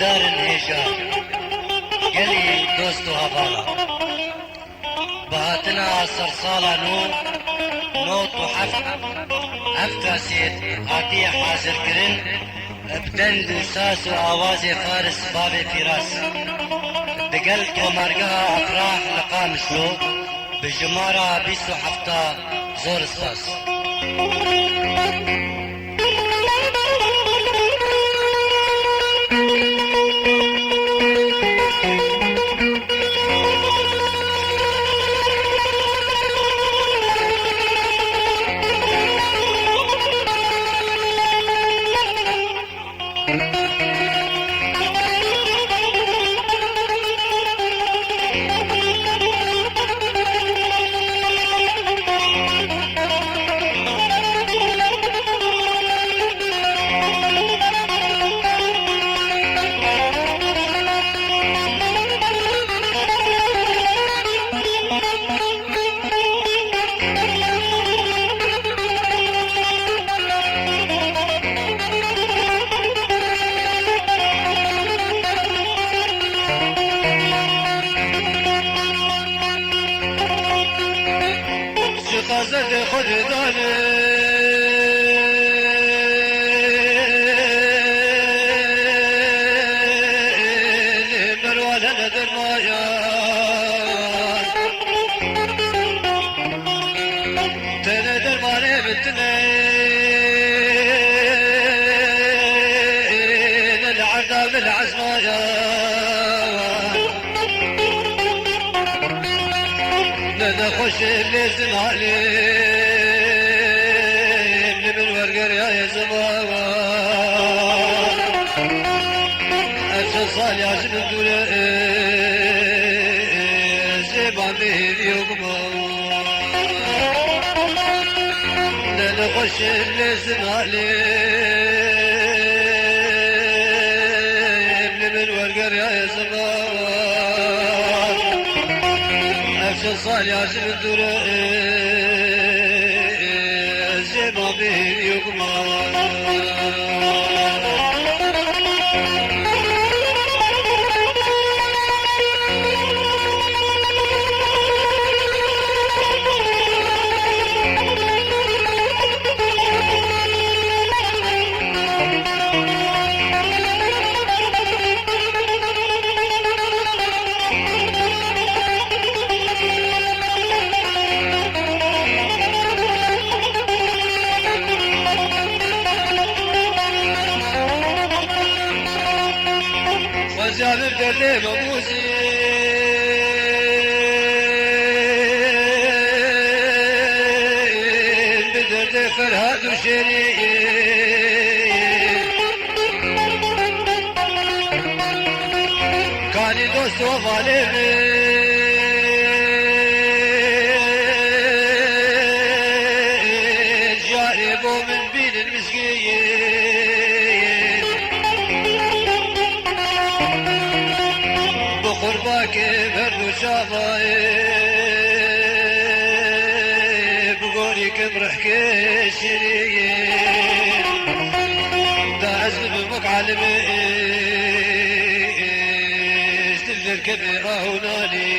دار هێژا گەلی دۆست و هەڤاڵە بەهاتنە سەرساڵە نۆت و هەفتا سێت هاتیە حازرکردن بدەنگ و ساس و ئاوازێ فارس بابێ پیراس دەگەل تۆمارگەها ئەفراح لە قامشلۆ بژمارە 27 زۆر سپاس. غزل خردانه مروانه ندر مایان تنه درمانه بتنه للعرضة للعزمايان لنا خوش اللي عليم من ورقر يا زمان أرجل صالي عشان الدولة زيبان به اليوم لنا خوش اللي عليم من ورقر يا زمان أرجل صالي عشان الدولة زيبان به اليوم وجعل الدردي مبوزي بدردي فرهاد وشريك كاني دوست وفالي جاربو من بين المسكين بقرباك برد شافاي بقولك مرحكي شريك دا عزم مقعلميش تلفركب هونالي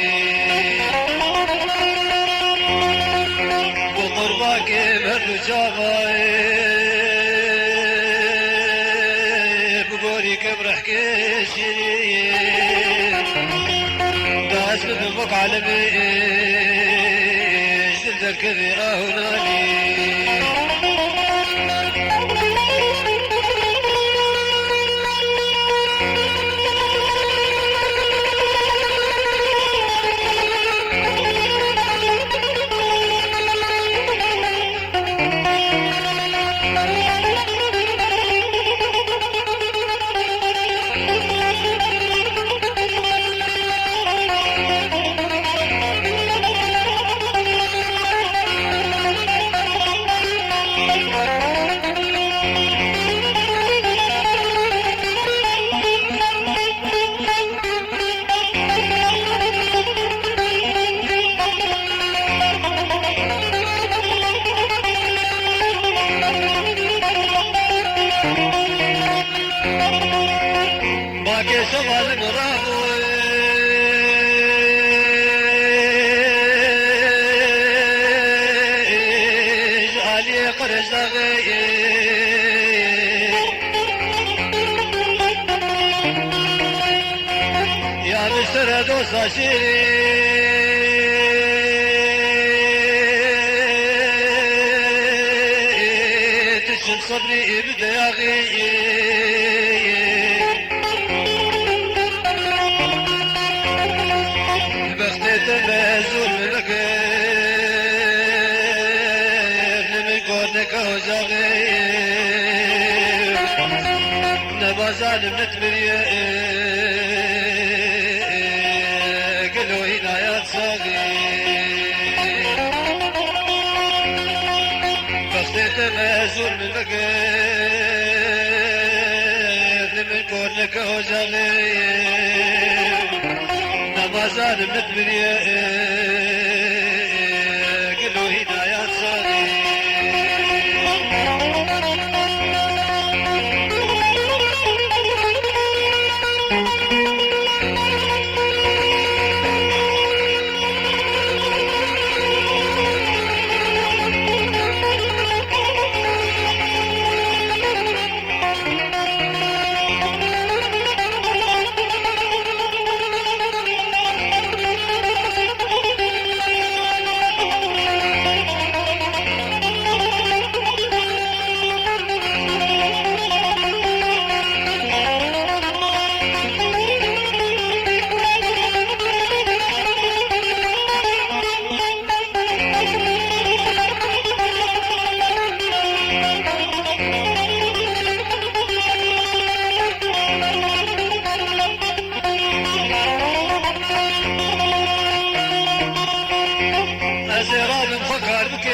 بقرباك برد شافاي بقولك مرحكي شريك اسم بك على بيش تذكر هنالي دوست عشيري تشن صبري بداغي بختي تمازول منك من قولك وزاغي نبا ظالم نتمريا قلو هنا يا تصاغي بختي تمازول منك من قولك وزاغي نبا ظالم نتمريا قلو هنا يا تصاغي أزرار فكر بك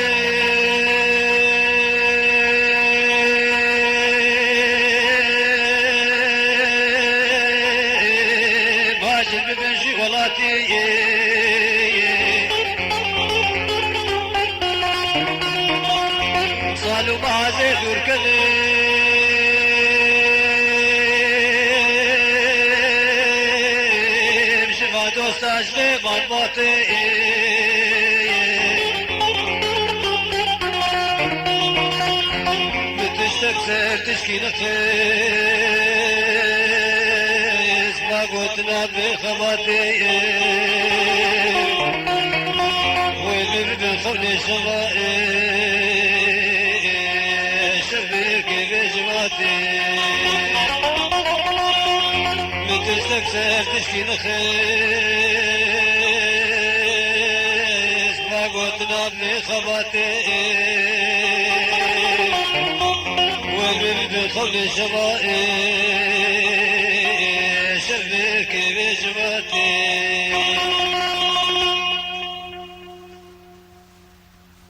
باجر ببن شغلاتي صالوا مع زيد وركلم شفا دوست عجلي مرماتي تكسر تشكي نخيس ما قلتنا بخباتي وين من خبني شغائي شبيك بجماتي من تستكسر تشكي نخيس ما قلتنا بخباتي والبلد خلي شبائي